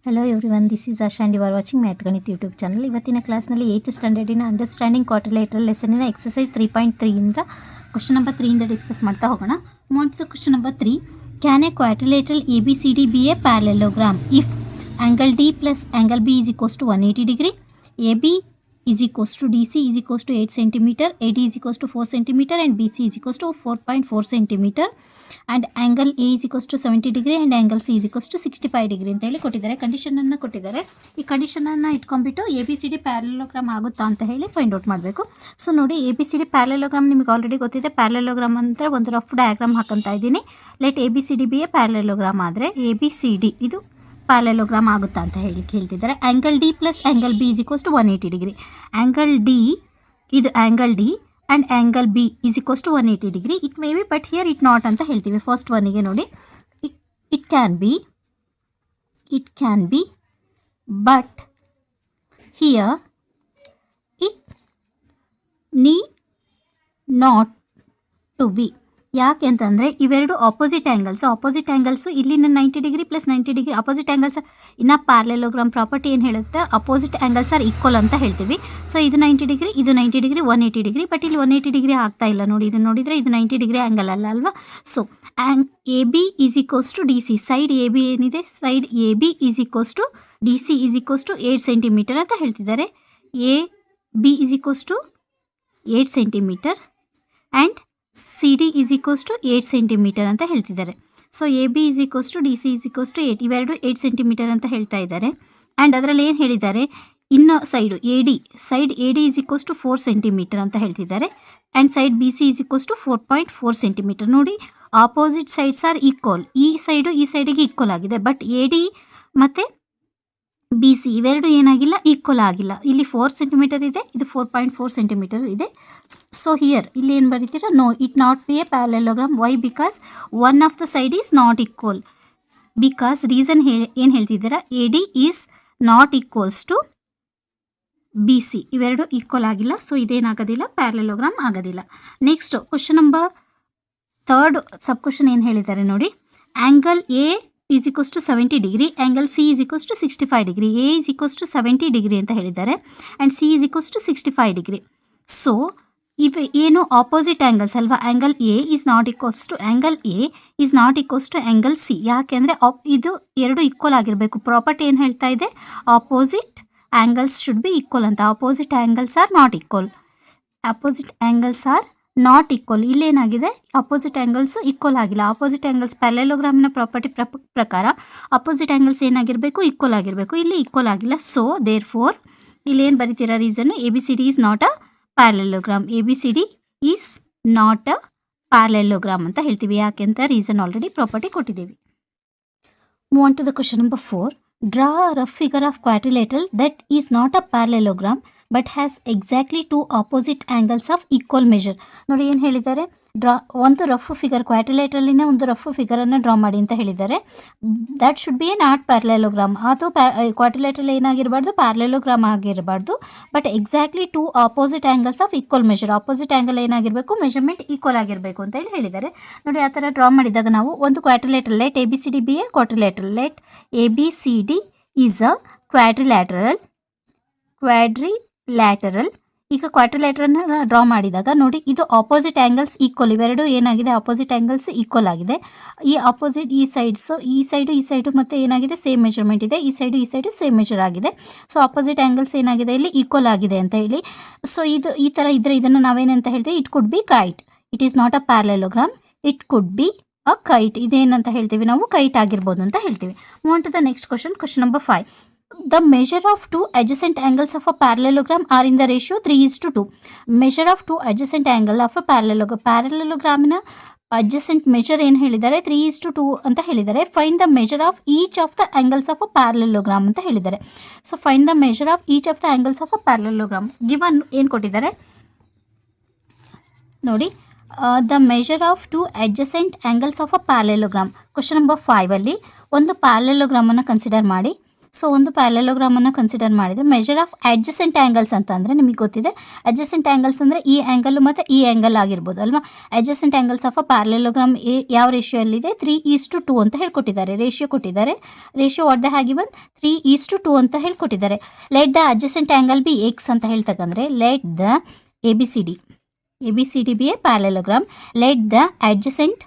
Hello everyone, this is Asha and you are watching Math Ganit YouTube channel. ಇವತ್ತಿನ ಕ್ಲಾಸ್ನಲ್ಲಿ 8th ಸ್ಟ್ಯಾಂಡರ್ಡಿನ understanding ಕ್ವಾಡ್ರಿಲೇಟರಲ್ ಲೆಸನ್ನಿನ exercise 3.3 ಇಂದ question number 3 ಇಂದ discuss ಮಾಡ್ತಾ ಹೋಗೋಣ. Move to question number 3. Can a quadrilateral ABCD be a parallelogram if angle D plus angle B is equals to 180 degree, AB is equals to DC is equals to 8 cm, AD is equals to 4 cm and BC is equals to 4.4 cm. And angle A is equals to 70 degree and angle C is equals to 65 degree ಅಂತ ಹೇಳಿ ಕೊಟ್ಟಿದ್ದಾರೆ. ಕಂಡೀಷನನ್ನು ಕೊಟ್ಟಿದ್ದಾರೆ. ಈ ಕಂಡೀಷನನ್ನು ಇಟ್ಕೊಂಡ್ಬಿಟ್ಟು ABCD parallelogram ಆಗುತ್ತಾ ಅಂತ ಹೇಳಿ find out ಮಾಡಬೇಕು. So ನೋಡಿ, ABCD ಪ್ಯಾರಲೋಗ್ರಾಮ್ ನಿಮಗೆ ಆಲ್ರೆಡಿ ಗೊತ್ತಿದೆ. ಪ್ಯಾರಲೋಗ್ರಾಮ್ ಅಂದರೆ ಒಂದು ರಫ್ ಡಯಾಗ್ರಾಮ್ ಹಾಕೊಂತ ಇದ್ದೀನಿ. Let ABCD be a parallelogram ಆದರೆ ABCD ಇದು ಪ್ಯಾರಲೋಗ್ರಾಮ್ ಆಗುತ್ತಾ ಅಂತ ಹೇಳಿ ಕೇಳ್ತಿದ್ದಾರೆ. Angle D plus angle B is equals to 180 degree. Angle D ಇದು angle D and angle B is equals to 180 degree. It may be, but here it not ಅಂತ ಹೇಳ್ತೀವಿ. First ಒನ್ನಿಗೆ ನೋಡಿ, it can be, but here it need not to be. ಯಾಕೆ ಅಂತಂದರೆ ಇವೆರಡು opposite angles ಇಲ್ಲಿನ 90 degree plus 90 degree opposite angles. ಇನ್ನು parallelogram property ಏನು ಹೇಳುತ್ತೆ, ಅಪೋಸಿಟ್ ಆ್ಯಂಗಲ್ಸ್ ಆರ್ ಈಕ್ವಲ್ ಅಂತ ಹೇಳ್ತೀವಿ. ಸೊ ಇದು 90 ಡಿಗ್ರಿ, ಇದು 90 ಡಿಗ್ರಿ, 180 ಡಿಗ್ರಿ. ಬಟ್ ಇಲ್ಲಿ 180 ಡಿಗ್ರಿ ಆಗ್ತಾ ಇಲ್ಲ ನೋಡಿ. ಇದನ್ನು ನೋಡಿದರೆ ಇದು 90 ಡಿಗ್ರಿ ಆ್ಯಂಗಲ್ ಅಲ್ವಾ. So AB is equals to DC. Side AB ಏನಿದೆ, side AB is equals to DC is equals to 8 centimetre ಅಂತ ಹೇಳ್ತಿದ್ದಾರೆ. AB is equals to 8 centimetre and CD is equals to 8 centimetre ಅಂತ ಹೇಳ್ತಿದ್ದಾರೆ. So AB is equals to DC is equals to 8, ಇವೆರಡು 8 centimetre ಅಂತ ಹೇಳ್ತಾ ಇದ್ದಾರೆ. And ಅದರಲ್ಲಿ ಏನು ಹೇಳಿದ್ದಾರೆ, ಇನ್ನು side side AD is equals to 4 centimetre ಅಂತ ಹೇಳ್ತಿದ್ದಾರೆ. And side BC is equals to 4.4 centimetre. ನೋಡಿ, ಆಪೋಸಿಟ್ ಸೈಡ್ಸ್ ಆರ್ ಈಕ್ವಲ್. ಈ ಸೈಡಿಗೆ ಈಕ್ವಲ್ ಆಗಿದೆ. ಬಟ್ AD ಮತ್ತು BC ಇವೆರಡು ಏನಾಗಿಲ್ಲ, ಈಕ್ವಲ್ ಆಗಿಲ್ಲ. ಇಲ್ಲಿ 4 ಸೆಂಟಿಮೀಟರ್ ಇದೆ, ಇದು 4.4 ಸೆಂಟಿಮೀಟರ್ ಇದೆ. ಸೊ ಹಿಯರ್ ಇಲ್ಲಿ ಏನು ಬರೀತೀರಾ, no it not be a parallelogram. Why? Because one of the side is not equal. Because reason ಏನು ಹೇಳ್ತಿದ್ದೀರಾ, AD is not equals to BC ಇವೆರಡು ಈಕ್ವಲ್ ಆಗಿಲ್ಲ. ಸೊ ಇದೇನಾಗೋದಿಲ್ಲ, ಪ್ಯಾರಲೆಲೋಗ್ರಾಮ್ ಆಗೋದಿಲ್ಲ. Next question number 3 sub question ಏನು ಹೇಳಿದ್ದಾರೆ ನೋಡಿ. Angle A is equals to 70 degree, angle C is equals to 65 degree. A is equals to 70 degree ಅಂತ ಹೇಳಿದ್ದಾರೆ and C is equals to 65 degree. So ಇವು ಏನು opposite angles ಅಲ್ವಾ. Angle A is not equals to angle C. ಯಾಕೆಂದರೆ ಇದು ಎರಡು equal ಆಗಿರಬೇಕು. Property ಏನು ಹೇಳ್ತಾ ಇದೆ, opposite angles should be equal ಅಂತ. Opposite angles are not equal. ಇಲ್ಲೇನಾಗಿದೆ, ಅಪೋಸಿಟ್ ಆ್ಯಂಗಲ್ಸು ಈಕ್ವಲ್ ಆಗಿಲ್ಲ. ಅಪೋಸಿಟ್ ಆ್ಯಂಗಲ್ಸ್ ಪ್ಯಾರಲೆಲೋಗ್ರಾಮಿನ ಪ್ರಾಪರ್ಟಿ ಪ್ರಕಾರ ಅಪೋಸಿಟ್ ಆ್ಯಂಗಲ್ಸ್ ಏನಾಗಿರಬೇಕು, ಈಕ್ವಲ್ ಆಗಿರಬೇಕು. ಇಲ್ಲಿ ಈಕ್ವಲ್ ಆಗಿಲ್ಲ. ಸೊ ದೇರ್ ಫೋರ್ ಇಲ್ಲಿ ಏನು ಬರೀತೀರಾ reason, ABCD is not a parallelogram. ABCD is not a parallelogram ಅಂತ ಹೇಳ್ತೀವಿ. ಯಾಕೆ ಅಂತ ರೀಸನ್ ಆಲ್ರೆಡಿ ಪ್ರಾಪರ್ಟಿ ಕೊಟ್ಟಿದ್ದೀವಿ. Move on to the question number 4. Draw a rough figure of quadrilateral that is not a parallelogram but has exactly 2 opposite angles of equal measure. ನೋಡಿ ಏನು ಹೇಳಿದ್ದಾರೆ, ಒಂದು rough figure, ಕ್ವಾಡ್ರಿಲೇಟರಲ್ಲಿನ ಒಂದು ರಫ್ ಫಿಗರನ್ನು ಡ್ರಾ ಮಾಡಿ ಅಂತ ಹೇಳಿದ್ದಾರೆ. That should be a not parallelogram. ಅದು quadrilateral ಏನಾಗಿರಬಾರ್ದು, ಪ್ಯಾರಲೆಲೋಗ್ರಾಮ್ ಆಗಿರಬಾರ್ದು. But exactly 2 opposite angles of equal measure. Opposite angle ಏನಾಗಿರಬೇಕು, ಮೆಜರ್ಮೆಂಟ್ ಈಕ್ವಲ್ ಆಗಿರಬೇಕು ಅಂತ ಹೇಳಿದ್ದಾರೆ. ನೋಡಿ, ಆ ಥರ ಡ್ರಾ ಮಾಡಿದಾಗ ನಾವು ಒಂದು quadrilateral, let ABCD be a quadrilateral. Let ABCD is a quadrilateral. ಈಗ ಕ್ವಾಡ್ರಿಲೇಟರನ್ನು ಡ್ರಾ ಮಾಡಿದಾಗ ನೋಡಿ, ಇದು ಆಪೋಸಿಟ್ ಆ್ಯಂಗಲ್ಸ್ ಈಕ್ವಲ್. ಇವೆರಡು ಏನಾಗಿದೆ, ಆಪೋಸಿಟ್ ಆ್ಯಂಗಲ್ಸ್ ಈಕ್ವಲ್ ಆಗಿದೆ. ಈ ಆಪೋಸಿಟ್ ಈ ಸೈಡು ಮತ್ತು ಏನಾಗಿದೆ, ಸೇಮ್ ಮೆಜರ್ಮೆಂಟ್ ಇದೆ. ಈ ಸೈಡು ಸೇಮ್ ಮೆಜರ್ ಆಗಿದೆ. ಸೊ ಆಪೋಸಿಟ್ ಆ್ಯಂಗಲ್ಸ್ ಏನಾಗಿದೆ, ಇಲ್ಲಿ ಈಕ್ವಲ್ ಆಗಿದೆ ಅಂತ ಹೇಳಿ. ಸೊ ಇದು ಈ ಥರ ಇದ್ದರೆ ಇದನ್ನು ನಾವೇನಂತ ಹೇಳ್ತೀವಿ, it could be kite. It is not a parallelogram, it could be a kite. ಇದೇನಂತ ಹೇಳ್ತೀವಿ ನಾವು, ಕೈಟ್ ಆಗಿರ್ಬೋದು ಅಂತ ಹೇಳ್ತೀವಿ. Move on to the next question number 5. The measure of 2 adjacent angles of a parallelogram are in the ratio 3:2. Measure of 2 adjacent angle of a parallelogram. ಪ್ಯಾರಲೆಲೋಗ್ರಾಮಿನ adjacent measure ಏನು ಹೇಳಿದ್ದಾರೆ, 3:2 ಅಂತ ಹೇಳಿದ್ದಾರೆ. Find the measure of each of the angles of a parallelogram ಅಂತ ಹೇಳಿದ್ದಾರೆ. So find the measure of each of the angles of a parallelogram. Given ಏನು ಕೊಟ್ಟಿದ್ದಾರೆ ನೋಡಿ, the measure of 2 adjacent angles of a parallelogram. Question number 5 ಅಲ್ಲಿ ಒಂದು ಪ್ಯಾರಲೆಲೋಗ್ರಾಮನ್ನು consider ಮಾಡಿ. So ಒಂದು ಪ್ಯಾರಲೋಗ್ರಾಮನ್ನು ಕನ್ಸಿಡರ್ ಮಾಡಿದರೆ ಮೆಜರ್ ಆಫ್ ಅಡ್ಜಸೆಂಟ್ ಆ್ಯಂಗಲ್ಸ್ ಅಂತ ಅಂದರೆ ನಿಮಗೆ ಗೊತ್ತಿದೆ. ಅಡ್ಜಸೆಂಟ್ ಆ್ಯಂಗಲ್ಸ್ ಅಂದರೆ ಈ ಆ್ಯಂಗಲ್ ಮತ್ತು ಈ ಆ್ಯಂಗಲ್ ಆಗಿರ್ಬೋದು ಅಲ್ವಾ. Adjacent angles of a parallelogram ಯಾವ ರೇಷಿಯೋಲ್ಲಿದೆ 3:2 ಅಂತ ಹೇಳ್ಕೊಟ್ಟಿದ್ದಾರೆ. ರೇಷಿಯೋ ಕೊಟ್ಟಿದ್ದಾರೆ. Ratio what they have given 3:2 ಅಂತ ಹೇಳ್ಕೊಟ್ಟಿದ್ದಾರೆ. Let the adjacent angle be x ಅಂತ ಹೇಳ್ತಕ್ಕಂದ್ರೆ let the ABCD be a parallelogram. Let the adjacent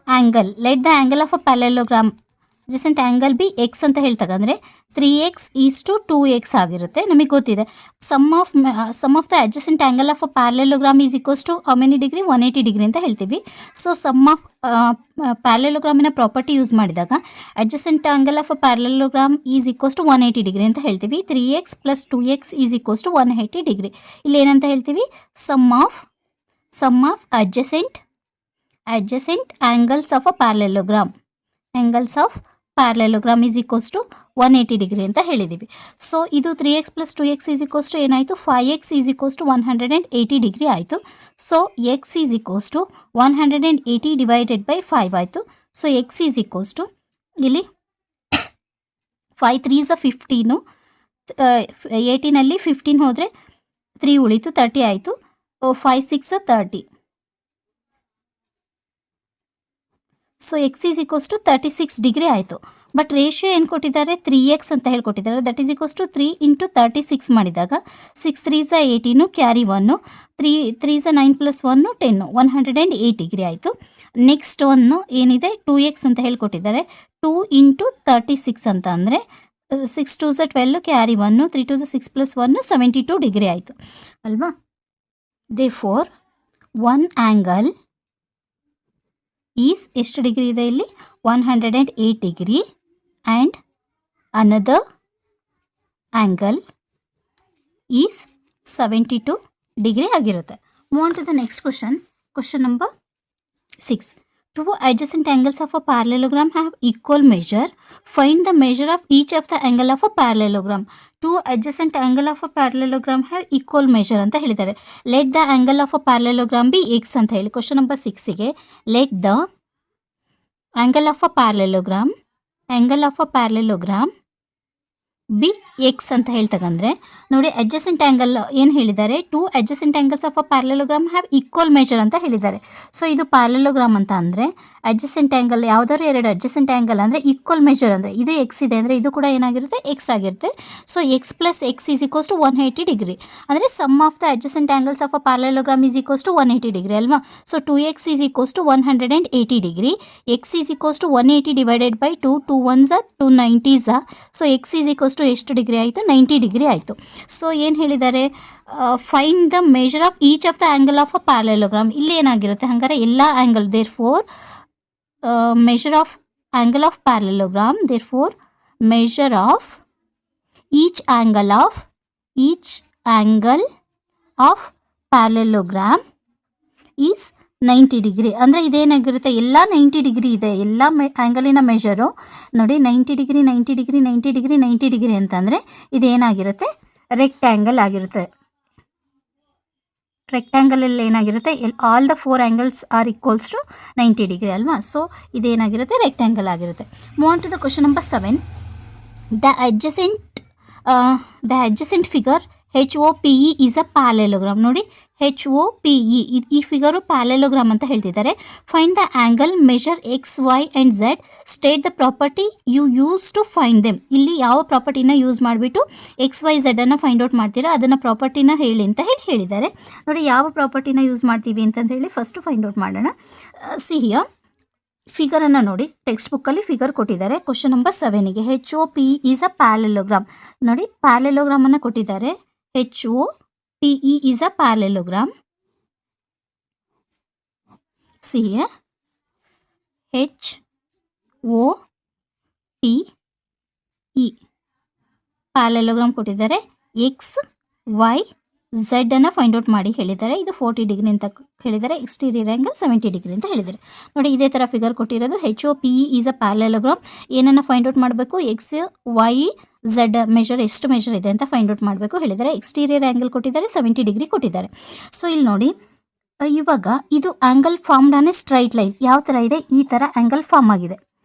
angle, let the angle of a parallelogram adjacent angle be x ಅಂತ ಹೇಳ್ತಕ್ಕಂದ್ರೆ 3x is to 2x ಆಗಿರುತ್ತೆ. ನಮಗೆ ಗೊತ್ತಿದೆ sum of the adjacent angle of a parallelogram is equals to how many degree 180 degree ಅಂತ ಹೇಳ್ತೀವಿ. So sum of ಪ್ಯಾರಲೋಗ್ರಾಮಿನ property use ಮಾಡಿದಾಗ adjacent angle of a parallelogram is equals to 180 degree ಅಂತ ಹೇಳ್ತೀವಿ. 3x + 2x is equals to 180 degree. ಇಲ್ಲಿ ಏನಂತ ಹೇಳ್ತೀವಿ, sum of adjacent angles of a parallelogram is equals to 180 degree ಅಂತ ಹೇಳಿದ್ದೀವಿ. So ಇದು 3x + 2x is equals to ಏನಾಯಿತು, 5x is equals to 180 degree ಆಯಿತು. So X is equals to 180 divided by 5 ಆಯಿತು. So X is equals to ಇಲ್ಲಿ 5 3s 15, 18 15 ಹೋದರೆ 3 ಉಳಿತು, 30 ಆಯಿತು. 5 6 30. So X is equals to 36 degree ಆಯಿತು. ಬಟ್ ರೇಷಿಯೋ ಏನು ಕೊಟ್ಟಿದ್ದಾರೆ, 3x ಅಂತ ಹೇಳ್ಕೊಟ್ಟಿದ್ದಾರೆ. ದಟ್ ಈಸ್ ಈಕ್ವಲ್ಸ್ ಟು 3 × 36 ಮಾಡಿದಾಗ 6 3s 18 ಕ್ಯಾರಿ 1, 3 3s 9 + 1 10, 108 ಡಿಗ್ರಿ ಆಯಿತು. ನೆಕ್ಸ್ಟ್ ಒಂದು ಏನಿದೆ 2x ಅಂತ ಹೇಳ್ಕೊಟ್ಟಿದ್ದಾರೆ. 2 × 36 ಅಂತ ಅಂದರೆ 6 2s 12 ಕ್ಯಾರಿ 1, 3 2s 6 + 1 72 ಡಿಗ್ರಿ ಆಯಿತು ಅಲ್ವಾ. ದೇರ್ಫೋರ್ ಒನ್ ಆ್ಯಂಗಲ್ ಈಸ್ ಎಷ್ಟು ಡಿಗ್ರಿ ಇದೆ ಇಲ್ಲಿ, 108 degree and another angle is 72 degree ಆಗಿರುತ್ತೆ. Move on to the next question number 6. Two adjacent angles of a parallelogram have equal measure. Find the measure of each of the angle of a parallelogram. Two adjacent angle of a parallelogram have equal measure ಅಂತ ಹೇಳಿದ್ದಾರೆ. Let the angle of a parallelogram be x ಅಂತ ಹೇಳಿ. Question number 6ಗೆ let the angle of a parallelogram be x ಅಂತ ಹೇಳ್ತಕ್ಕಂದ್ರೆ ನೋಡಿ, adjacent angle ಏನು ಹೇಳಿದ್ದಾರೆ, 2 adjacent angles of a parallelogram have equal measure ಅಂತ ಹೇಳಿದ್ದಾರೆ. ಸೊ ಇದು ಪ್ಯಾರಲೋಗ್ರಾಮ್ ಅಂತ ಅಂದರೆ ಅಡ್ಜಸೆಂಟ್ ಆ್ಯಂಗಲ್ ಯಾವುದಾದ್ರು 2 ಅಡ್ಜಸೆಂಟ್ ಆ್ಯಂಗಲ್ ಅಂದರೆ ಈಕ್ವಲ್ ಮೆಜರ್ ಅಂದರೆ ಇದು ಎಕ್ಸ್ ಇದೆ ಅಂದರೆ ಇದು ಕೂಡ ಏನಾಗಿರುತ್ತೆ, ಎಕ್ಸ್ ಆಗಿರುತ್ತೆ. So x + x is equals to 180 degree ಅಂದರೆ sum of the adjacent angles of a parallelogram is equals to 180 degree ಅಲ್ವಾ. So 2x is equals to 180 degree. X is equals to 180 divided by 2, 2 1s 2 90s. So X is equals to ಎಷ್ಟು degree ಆಯಿತು, 90 degree ಆಯಿತು. So ಏನು ಹೇಳಿದ್ದಾರೆ, find the measure of each of the angle of a parallelogram. ಇಲ್ಲಿ ಏನಾಗಿರುತ್ತೆ ಹಂಗಾರೆ ಎಲ್ಲ angle, therefore measure of angle of parallelogram, therefore measure of each angle of parallelogram is 90 degree. ಅಂದರೆ ಇದೇನಾಗಿರುತ್ತೆ, ಎಲ್ಲ 90 ಡಿಗ್ರಿ ಇದೆ, ಎಲ್ಲ ಆ್ಯಂಗಲಿನ ಮೆಷರು ನೋಡಿ 90 ಡಿಗ್ರಿ 90 ಡಿಗ್ರಿ 90 ಡಿಗ್ರಿ 90 ಡಿಗ್ರಿ ಅಂತಂದರೆ ಇದೇನಾಗಿರುತ್ತೆ, ರೆಕ್ಟ್ಯಾಂಗಲ್ ಆಗಿರುತ್ತೆ. ರೆಕ್ಟ್ಯಾಂಗಲಲ್ಲಿ ಏನಾಗಿರುತ್ತೆ, all the 4 angles are equals to 90 degree ಅಲ್ವಾ. ಸೊ ಇದೇನಾಗಿರುತ್ತೆ, ರೆಕ್ಟ್ಯಾಂಗಲ್ ಆಗಿರುತ್ತೆ. Move on to the question number 7. The adjacent figure HOPE is a parallelogram. ನೋಡಿ HOPE ಈ ಫಿಗರು ಪ್ಯಾರಲೋಗ್ರಾಮ್ ಅಂತ ಹೇಳ್ತಿದ್ದಾರೆ. Find the angle, measure X Y and Z, state the property you use to find them. ಇಲ್ಲಿ ಯಾವ ಪ್ರಾಪರ್ಟಿನ use ಮಾಡಿಬಿಟ್ಟು X Y ಝೆಡನ್ನು find out ಮಾಡ್ತೀರಾ ಅದನ್ನು ಪ್ರಾಪರ್ಟಿನ ಹೇಳಿ ಅಂತ ಹೇಳಿದ್ದಾರೆ. ನೋಡಿ ಯಾವ ಪ್ರಾಪರ್ಟಿನ ಯೂಸ್ ಮಾಡ್ತೀವಿ ಅಂತಂದು ಹೇಳಿ ಫಸ್ಟು ಫೈಂಡ್ ಔಟ್ ಮಾಡೋಣ. ಸಿಹಿಯ ಫಿಗರನ್ನು ನೋಡಿ, ಟೆಕ್ಸ್ಟ್ ಬುಕ್ಕಲ್ಲಿ ಫಿಗರ್ ಕೊಟ್ಟಿದ್ದಾರೆ. ಕ್ವಶನ್ ನಂಬರ್ 7ಗೆ HOPE ಈಸ್ ಅ ಪ್ಯಾರಲೋಗ್ರಾಮ್. ನೋಡಿ ಪ್ಯಾರಲೋಗ್ರಾಮನ್ನು ಕೊಟ್ಟಿದ್ದಾರೆ. HOPE is a parallelogram. See here, HOPE parallelogram ಕೊಟ್ಟಿದ್ದಾರೆ. ಎಕ್ಸ್ ವೈ ಝೆಡ್ ಅನ್ನು ಫೈಂಡ್ ಔಟ್ ಮಾಡಿ ಹೇಳಿದ್ದಾರೆ. ಇದು 40 ಡಿಗ್ರಿ ಅಂತ ಹೇಳಿದ್ದಾರೆ. ಎಕ್ಸ್ಟೀರಿಯರ್ ಆ್ಯಂಗಲ್ 70 ಡಿಗ್ರಿ ಅಂತ ಹೇಳಿದ್ದಾರೆ. ನೋಡಿ ಇದೇ ಥರ ಫಿಗರ್ ಕೊಟ್ಟಿರೋದು. HOPE is a parallelogram. ಏನನ್ನು ಫೈಂಡ್ ಔಟ್ ಮಾಡಬೇಕು, ಎಕ್ಸ್ ವೈ ಝೆಡ್ ಮೆಷರ್ ಎಷ್ಟು ಮೆಷರ್ ಇದೆ ಅಂತ ಫೈಂಡ್ ಔಟ್ ಮಾಡಬೇಕು ಹೇಳಿದ್ದಾರೆ. ಎಕ್ಸ್ಟೀರಿಯರ್ ಆ್ಯಂಗಲ್ ಕೊಟ್ಟಿದ್ದಾರೆ, 70 ಡಿಗ್ರಿ ಕೊಟ್ಟಿದ್ದಾರೆ. ಸೊ ಇಲ್ಲಿ ನೋಡಿ, ಇವಾಗ ಇದು angle formed on a straight line ಯಾವ ಥರ ಇದೆ, ಈ ಥರ ಆ್ಯಂಗಲ್ ಫಾರ್ಮ್ ಆಗಿದೆ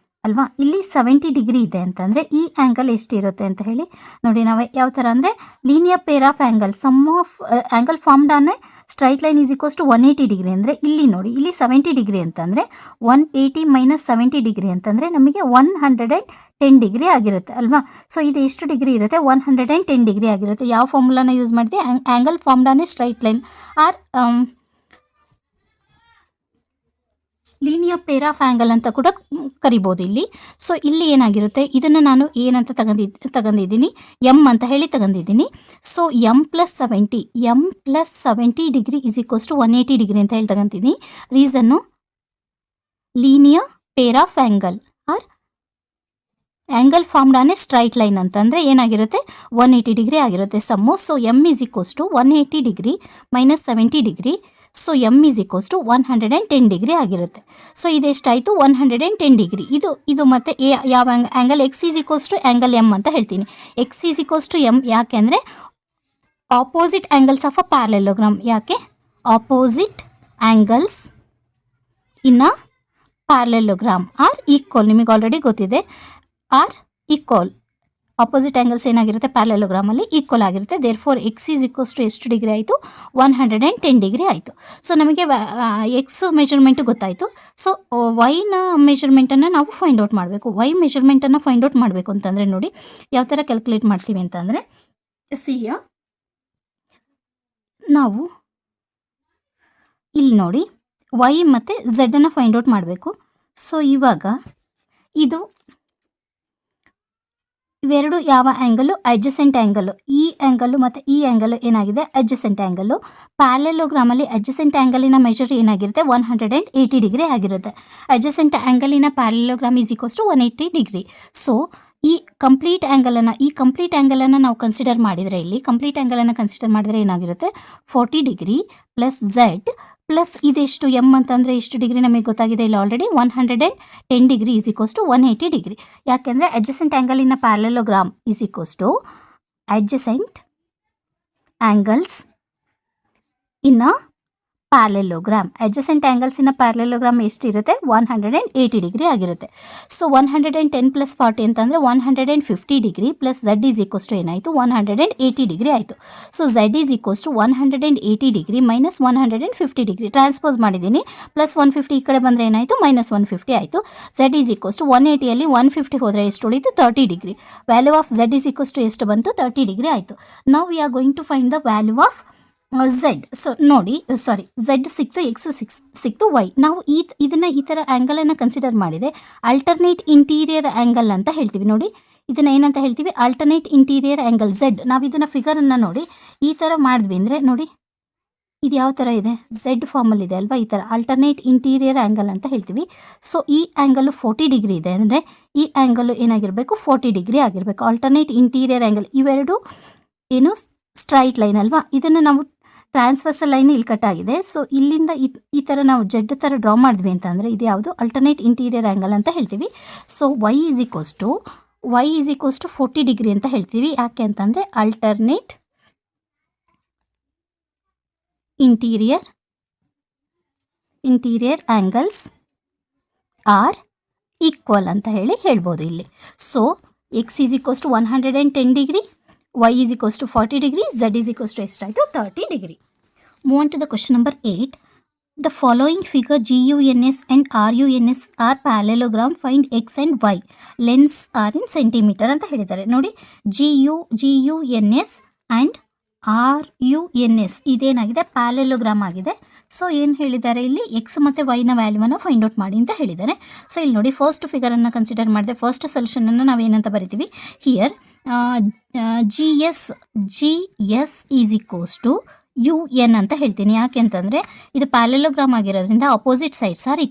ಅಲ್ವಾ. ಇಲ್ಲಿ 70 ಡಿಗ್ರಿ ಇದೆ ಅಂತಂದರೆ ಈ ಆ್ಯಂಗಲ್ ಎಷ್ಟಿರುತ್ತೆ ಅಂತ ಹೇಳಿ ನೋಡಿ. ನಾವು ಯಾವ ಥರ ಅಂದರೆ linear pair of angle, sum of angle formed on a straight line is equals to 180 degree ಅಂದರೆ ಇಲ್ಲಿ ನೋಡಿ, ಇಲ್ಲಿ 70 ಡಿಗ್ರಿ ಅಂತಂದರೆ 180 ಮೈನಸ್ 70 ಡಿಗ್ರಿ ಅಂತಂದರೆ ನಮಗೆ 110 ಡಿಗ್ರಿ ಆಗಿರುತ್ತೆ ಅಲ್ವಾ. ಸೊ ಇದು ಎಷ್ಟು ಡಿಗ್ರಿ ಇರುತ್ತೆ? 110 ಡಿಗ್ರಿ ಆಗಿರುತ್ತೆ. ಯಾವ ಫಾರ್ಮುಲಾನ ಯೂಸ್ ಮಾಡ್ತೀವಿ? Angle formed on a straight line or linear pair of angle ಅಂತ ಕೂಡ ಕರಿಬೋದು ಇಲ್ಲಿ. ಸೊ ಇಲ್ಲಿ ಏನಾಗಿರುತ್ತೆ, ಇದನ್ನು ನಾನು ಏನಂತ ತಗೊಂಡಿದ್ದೀನಿ, ಎಮ್ ಅಂತ ಹೇಳಿ ತಗೊಂಡಿದ್ದೀನಿ. ಸೊ ಎಮ್+70 degree is equals to 180 degree ಅಂತ ಹೇಳಿ ತಗೊಂತೀನಿ. Reason linear pair of angle are angle formed on a straight line ಅಂತಂದರೆ ಏನಾಗಿರುತ್ತೆ? 180 ಡಿಗ್ರಿ ಆಗಿರುತ್ತೆ sum. So m is equals to 180 degree minus 70 degree. So m is equals to 110 degree ಆಗಿರುತ್ತೆ. So ಇದೆಷ್ಟಾಯಿತು? 110 degree. ಇದು ಮತ್ತು ಯಾವ angle? X is equals to angle m ಅಂತ ಹೇಳ್ತೀನಿ. X is equals to M ಯಾಕೆ ಅಂದರೆ opposite angles of a parallelogram. ಯಾಕೆ? Opposite angles in a parallelogram are equal. ನಿಮಗೆ ಆಲ್ರೆಡಿ ಗೊತ್ತಿದೆ, ಆರ್ ಈಕ್ವಲ್. ಆಪೋಸಿಟ್ ಆ್ಯಂಗಲ್ಸ್ ಏನಾಗಿರುತ್ತೆ ಪ್ಯಾರಲೆಲೋಗ್ರಾಮಲ್ಲಿ? ಈಕ್ವಲ್ ಆಗಿರುತ್ತೆ. Therefore x is equals to ಎಷ್ಟು ಡಿಗ್ರಿ ಆಯಿತು? 110 ಡಿಗ್ರಿ ಆಯಿತು. ಸೊ ನಮಗೆ ಎಕ್ಸ್ ಮೆಜರ್ಮೆಂಟು ಗೊತ್ತಾಯಿತು. ಸೊ ವೈನ ಮೆಜರ್ಮೆಂಟನ್ನು ನಾವು ಫೈಂಡ್ ಔಟ್ ಮಾಡಬೇಕು. ವೈ ಮೆಜರ್ಮೆಂಟನ್ನು ಫೈಂಡ್ ಔಟ್ ಮಾಡಬೇಕು ಅಂತಂದರೆ ನೋಡಿ ಯಾವ ಥರ ಕ್ಯಾಲ್ಕುಲೇಟ್ ಮಾಡ್ತೀವಿ ಅಂತಂದರೆ, ನಾವು ಇಲ್ಲಿ ನೋಡಿ ವೈ ಮತ್ತು ಝೆಡ್ಡನ್ನು ಫೈಂಡ್ ಔಟ್ ಮಾಡಬೇಕು. ಸೊ ಇವಾಗ ಇವೆರಡು ಯಾವ ಆ್ಯಂಗಲು? Adjacent angle. ಈ ಆ್ಯಂಗಲು ಮತ್ತು ಈ ಆ್ಯಂಗಲು ಏನಾಗಿದೆ? Adjacent angle. ಪ್ಯಾರಲೆಲೋಗ್ರಾಮಲ್ಲಿ ಅಡ್ಜಸೆಂಟ್ ಆ್ಯಂಗಲಿನ ಮೆಜರ್ ಏನಾಗಿರುತ್ತೆ? 180 ಡಿಗ್ರಿ ಆಗಿರುತ್ತೆ. ಅಡ್ಜಸೆಂಟ್ ಆ್ಯಂಗಲಿನ parallelogram is equals to 180 degree. So ಈ ಕಂಪ್ಲೀಟ್ ಆ್ಯಂಗಲನ್ನು ನಾವು ಕನ್ಸಿಡರ್ ಮಾಡಿದರೆ, ಇಲ್ಲಿ ಕಂಪ್ಲೀಟ್ ಆ್ಯಂಗಲನ್ನು ಕನ್ಸಿಡರ್ ಮಾಡಿದರೆ ಏನಾಗಿರುತ್ತೆ? 40 ಡಿಗ್ರಿ ಪ್ಲಸ್ ಝೆಡ್ ಪ್ಲಸ್ ಇದೆಷ್ಟು ಎಮ್ ಅಂತಂದರೆ ಎಷ್ಟು ಡಿಗ್ರಿ ನಮಗೆ ಗೊತ್ತಾಗಿದೆ ಇಲ್ಲಿ already? 110 degree is equals to 180 degree. ಯಾಕೆಂದರೆ adjacent angle in a parallelogram is equals to adjacent angles in a parallelogram. Adjacent angles in a parallelogram ಎಷ್ಟಿರುತ್ತೆ? 180 ಡಿಗ್ರಿ ಆಗಿರುತ್ತೆ. So 110 plus 40 ಅಂತಂದರೆ 150 degree plus z is equals to ಏನಾಯಿತು? 180 degree ಆಯಿತು. So z is equals to 180 degree minus 150 degree. Transpose ಮಾಡಿದ್ದೀನಿ. Plus 150 ಈ ಕಡೆ ಬಂದರೆ ಏನಾಯಿತು? ಮೈನಸ್ 150 ಆಯಿತು. ಝೆಡ್ ಈಸ್ ಈಕ್ವಲ್ಸ್ ಟು 180ಯಲ್ಲಿ 150 ಹೋದರೆ ಎಷ್ಟು ಉಳಿತು? 30 degree. Value of z is equals to ಎಷ್ಟು ಬಂತು? 30 ಡಿಗ್ರಿ ಆಯಿತು. ನಾವು we are going to find the value of z. So ನೋಡಿ, ಝೆಡ್ ಸಿಕ್ತು, ಎಕ್ಸ್ ಸಿಕ್ತು, ವೈ. ನಾವು ಇದನ್ನು ಈ ಥರ ಆ್ಯಂಗಲನ್ನು ಕನ್ಸಿಡರ್ ಮಾಡಿದೆ ಅಲ್ಟರ್ನೇಟ್ ಇಂಟೀರಿಯರ್ ಆ್ಯಂಗಲ್ ಅಂತ ಹೇಳ್ತೀವಿ. ನೋಡಿ ಇದನ್ನು ಏನಂತ ಹೇಳ್ತೀವಿ? Alternate interior angle Z. ನಾವು ಇದನ್ನು ಫಿಗರನ್ನು ನೋಡಿ ಈ ಥರ ಮಾಡಿದ್ವಿ ಅಂದರೆ ನೋಡಿ ಇದು ಯಾವ ಥರ ಇದೆ? ಝೆಡ್ ಫಾರ್ಮಲ್ಲಿದೆ ಅಲ್ವಾ? ಈ ಥರ ಅಲ್ಟರ್ನೇಟ್ ಇಂಟೀರಿಯರ್ ಆ್ಯಂಗಲ್ ಅಂತ ಹೇಳ್ತೀವಿ. ಸೊ ಈ ಆ್ಯಂಗಲು 40 ಡಿಗ್ರಿ ಇದೆ ಅಂದರೆ ಈ ಆ್ಯಂಗಲು ಏನಾಗಿರಬೇಕು? 40 ಡಿಗ್ರಿ ಆಗಿರಬೇಕು. ಆಲ್ಟರ್ನೇಟ್ ಇಂಟೀರಿಯರ್ ಆ್ಯಂಗಲ್ ಇವೆರಡು ಏನು ಸ್ಟ್ರೈಟ್ ಲೈನ್ ಅಲ್ವಾ? ಇದನ್ನು ನಾವು ಟ್ರಾನ್ಸ್ವರ್ಸಲ್ ಲೈನ್ ಇಲ್ಲಿ ಕಟ್ ಆಗಿದೆ. ಸೊ ಇಲ್ಲಿಂದ ಈ ಥರ ನಾವು ಜೆಡ್ ಥರ ಡ್ರಾ ಮಾಡಿದ್ವಿ ಅಂತಂದರೆ ಇದು ಯಾವುದು? ಅಲ್ಟರ್ನೇಟ್ ಇಂಟೀರಿಯರ್ ಆ್ಯಂಗಲ್ ಅಂತ ಹೇಳ್ತೀವಿ. So y is equals to 40 degree ಅಂತ ಹೇಳ್ತೀವಿ. ಯಾಕೆ ಅಂತಂದರೆ alternate interior angles are equal ಅಂತ ಹೇಳ್ಬೋದು ಇಲ್ಲಿ. So X is equals to 110 degree, y is equals to 40 degree, z is equals to ಎಷ್ಟಾಯಿತು? 30 degree. Move on to the question number 8. The following figure GUNS and RUNS are parallelogram. Find x and y. Lengths are in centimeter ಅಂತ ಹೇಳಿದ್ದಾರೆ. ನೋಡಿ GUNS and RUNS ಇದೇನಾಗಿದೆ? Parallelogram ಆಗಿದೆ. So ಏನು ಹೇಳಿದ್ದಾರೆ ಇಲ್ಲಿ? X ಮತ್ತು ವೈನ ವ್ಯಾಲ್ಯೂವನ್ನು ಫೈಂಡ್ ಔಟ್ ಮಾಡಿ ಅಂತ ಹೇಳಿದ್ದಾರೆ. ಸೊ ಇಲ್ಲಿ ನೋಡಿ ಫಸ್ಟ್ ಫಿಗರನ್ನು ಕನ್ಸಿಡರ್ ಮಾಡಿದೆ. ಫಸ್ಟ್ ಸೊಲ್ಯೂಷನನ್ನು ನಾವೇನಂತ ಬರಿತೀವಿ? Here GS is equals to UN ಅಂತ ಹೇಳ್ತೀನಿ. ಯಾಕೆ ಅಂತಂದರೆ ಇದು ಪ್ಯಾರಲೆಲೋಗ್ರಾಮ್ ಆಗಿರೋದ್ರಿಂದ ಆಪೋಸಿಟ್ ಸೈಡ್ಸ್ ಆರ್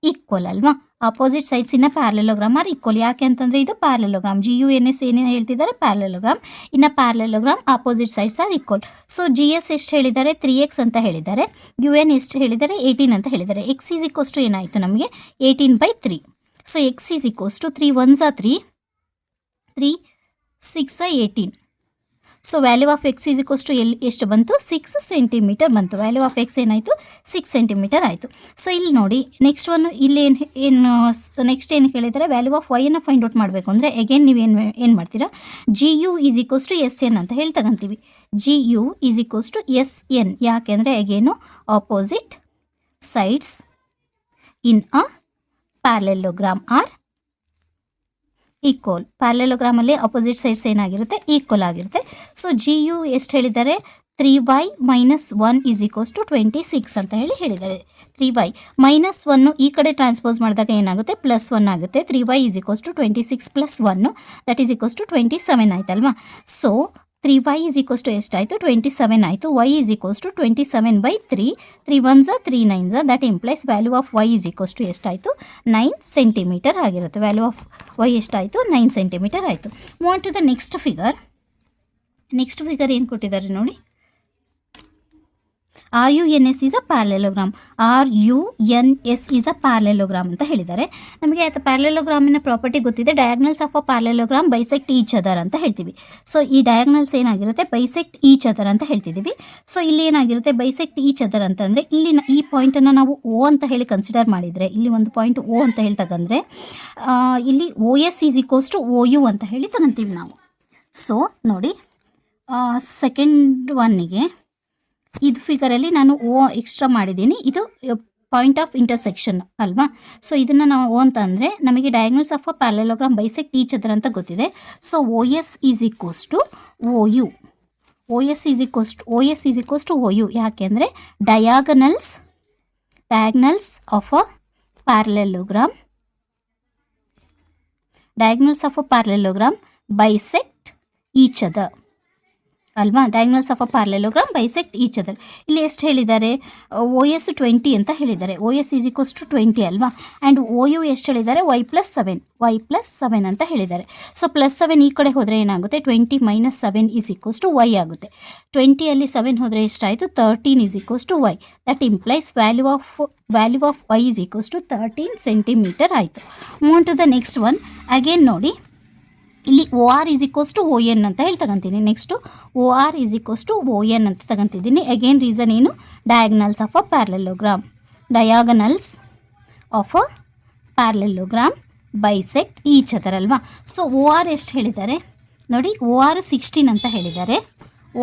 ಈಕ್ವಲ್ ಅಲ್ವಾ? Opposite sides in a parallelogram are equal. ಯಾಕೆ ಅಂತಂದರೆ ಇದು ಪ್ಯಾರಲೆಲೋಗ್ರಾಮ್. GUNS ಏನೇನು ಹೇಳ್ತಿದ್ದಾರೆ? ಪ್ಯಾರಲೆಲೋಗ್ರಾಮ್. ಇನ್ನು parallelogram opposite sides are equal. So GS ಎಷ್ಟು ಹೇಳಿದ್ದಾರೆ? 3x ಅಂತ ಹೇಳಿದ್ದಾರೆ. UN ಎಷ್ಟು ಹೇಳಿದ್ದಾರೆ? 18 ಅಂತ ಹೇಳಿದ್ದಾರೆ. x ಈಸ್ ಈಕ್ವಲ್ಸ್ ಟು ಏನಾಯಿತು ನಮಗೆ? 18/3. So X is equals to 3 1s 3, 3 6 18. So value of x is equals to ಎಷ್ಟು ಬಂತು 6 ಸೆಂಟಿಮೀಟರ್ ಬಂತು. ವ್ಯಾಲ್ಯೂ ಆಫ್ ಎಕ್ಸ್ ಏನಾಯಿತು 6 ಸೆಂಟಿಮೀಟರ್ ಆಯಿತು. ಸೊ ಇಲ್ಲಿ ನೋಡಿ ನೆಕ್ಸ್ಟ್ ಒನ್ ಇಲ್ಲಿ ನೆಕ್ಸ್ಟ್ ಏನು ಕೇಳಿದರೆ ವ್ಯಾಲ್ಯೂ ಆಫ್ ವೈಯನ್ನು ಫೈಂಡ್ ಔಟ್ ಮಾಡಬೇಕು ಅಂದರೆ ಅಗೇನ್ ನೀವು ಏನು ಮಾಡ್ತೀರಾ, G U is equals to S N ಅಂತ ಹೇಳಿ ತಗೊಂತೀವಿ. G U is equals to S N. ಯಾಕೆಂದರೆ again opposite sides in a parallelogram are equal. ಪ್ಯಾರಲೆಲೋಗ್ರಾಮಲ್ಲಿ ಅಪೋಸಿಟ್ ಸೈಡ್ಸ್ ಏನಾಗಿರುತ್ತೆ ಈಕ್ವಲ್ ಆಗಿರುತ್ತೆ. ಸೊ ಜಿ ಯು ಎಷ್ಟು ಹೇಳಿದ್ದಾರೆ 3y - 1 ಈಸ್ ಈಕ್ವಸ್ ಟು 26 ಅಂತ ಹೇಳಿದ್ದಾರೆ. 3y -1 ಈ ಕಡೆ ಟ್ರಾನ್ಸ್ಪೋಸ್ ಮಾಡಿದಾಗ ಏನಾಗುತ್ತೆ +1 ಆಗುತ್ತೆ. 3y is equals to 26 + 1 that is equals to 27 ಆಯ್ತಲ್ವಾ. So 3y is equals to ಎಷ್ಟಾಯಿತು 27 ಆಯಿತು. y is equals to 27/3. 3 1s 3 9s that implies value of y is equals to ಎಷ್ಟಾಯಿತು 9 ಸೆಂಟಿಮೀಟರ್ ಆಗಿರುತ್ತೆ. ವ್ಯಾಲ್ಯೂ ಆಫ್ y ಎಷ್ಟಾಯಿತು 9 centimetre ಆಯಿತು. Move on to the next figure. Next figure ಏನು ಕೊಟ್ಟಿದ್ದಾರೆ ನೋಡಿ. RUNS is a parallelogram. RUNS is a parallelogram ಅಂತ ಹೇಳಿದ್ದಾರೆ. ನಮಗೆ ಆಯ್ತು ಪ್ಯಾರಲೆಲೋಗ್ರಾಮಿನ ಪ್ರಾಪರ್ಟಿ ಗೊತ್ತಿದೆ. Diagonals of a parallelogram bisect each other ಅಂತ ಹೇಳ್ತೀವಿ. ಸೊ ಈ ಡಯಾಗ್ನಲ್ಸ್ ಏನಾಗಿರುತ್ತೆ ಬೈಸೆಕ್ಟ್ ಈಚ್ ಅದರ್ ಅಂತ ಹೇಳ್ತಿದ್ದೀವಿ. ಸೊ ಇಲ್ಲಿ ಏನಾಗಿರುತ್ತೆ ಬೈಸೆಕ್ಟ್ ಈಚ್ ಅದರ್ ಅಂತಂದರೆ ಇಲ್ಲಿ ಈ ಪಾಯಿಂಟನ್ನು ನಾವು O ಅಂತ ಹೇಳಿ ಕನ್ಸಿಡರ್ ಮಾಡಿದರೆ, ಇಲ್ಲಿ ಒಂದು ಪಾಯಿಂಟ್ O ಅಂತ ಹೇಳಿ ತಗೊಂಡ್ರೆ ಇಲ್ಲಿ OS is equals to OU ಅಂತ ಹೇಳಿ ತಗೊಂತೀವಿ ನಾವು. ಸೊ ನೋಡಿ ಸೆಕೆಂಡ್ ಒನ್ನಿಗೆ ಇದು ಫಿಗರಲ್ಲಿ ನಾನು O ಎಕ್ಸ್ಟ್ರಾ ಮಾಡಿದ್ದೀನಿ. ಇದು ಪಾಯಿಂಟ್ ಆಫ್ ಇಂಟರ್ಸೆಕ್ಷನ್ ಅಲ್ವಾ. ಸೊ ಇದನ್ನು ನಾವು O ಅಂತ ಅಂದರೆ ನಮಗೆ diagonals of a parallelogram bisect each other ಅಂತ ಗೊತ್ತಿದೆ. So OS is equals to OU. OS is equals to OU. ಯಾಕೆಂದರೆ diagonals of a parallelogram bisect each other ಅಲ್ವಾ. Diagonals of a parallelogram bisect each other. ಇಲ್ಲಿ ಎಷ್ಟು ಹೇಳಿದ್ದಾರೆ OS 20 ಅಂತ ಹೇಳಿದ್ದಾರೆ. OS is equals to 20 ಅಲ್ವಾ. ಆ್ಯಂಡ್ OU ಎಷ್ಟು ಹೇಳಿದ್ದಾರೆ y + 7 ಅಂತ ಹೇಳಿದ್ದಾರೆ. ಸೊ +7 ಈ ಕಡೆ ಹೋದರೆ ಏನಾಗುತ್ತೆ 20 - 7 ಈಸ್ ಈಕ್ವಲ್ಸ್ ಟು y ಆಗುತ್ತೆ. 20ಅಲ್ಲಿ 7 ಹೋದರೆ ಎಷ್ಟಾಯಿತು 13 is equals to y. That implies value of y is equals to 13 centimetre ಆಯಿತು. Move on to the next one. Again ನೋಡಿ ಇಲ್ಲಿ OR is equals to ON ಅಂತ ಹೇಳಿ ತಗೊಂತೀನಿ. Next OR is equals to ON ಅಂತ ತಗೊಂತಿದ್ದೀನಿ. Again reason ಏನು diagonals of a parallelogram bisect each other ಅಲ್ವಾ. ಸೊ OR ಎಷ್ಟು ಹೇಳಿದ್ದಾರೆ ನೋಡಿ, OR 16 ಅಂತ ಹೇಳಿದ್ದಾರೆ.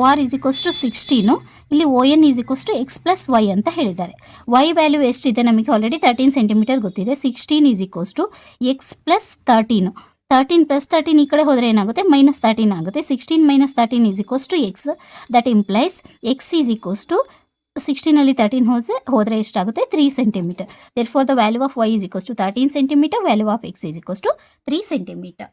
OR is equals to 16. ಇಲ್ಲಿ ON is equals to x + y ಅಂತ ಹೇಳಿದ್ದಾರೆ. y ವ್ಯಾಲ್ಯೂ ಎಷ್ಟಿದೆ ನಮಗೆ ಆಲ್ರೆಡಿ 13 ಸೆಂಟಿಮೀಟರ್ ಗೊತ್ತಿದೆ. 16 ಈಸ್ ಈಕ್ವಲ್ಸ್ ಟು x + 13. 13 + 13 ಈ ಕಡೆ ಹೋದರೆ ಏನಾಗುತ್ತೆ -13 ಆಗುತ್ತೆ. 16 - 13 is equals to x. That implies x is equals to 16ಅಲ್ಲಿ 13 ಹೋದರೆ ಎಷ್ಟಾಗುತ್ತೆ 3 centimetre. Therefore the value of y is equals to 13 centimetre. Value of x is equals to 3 centimetre.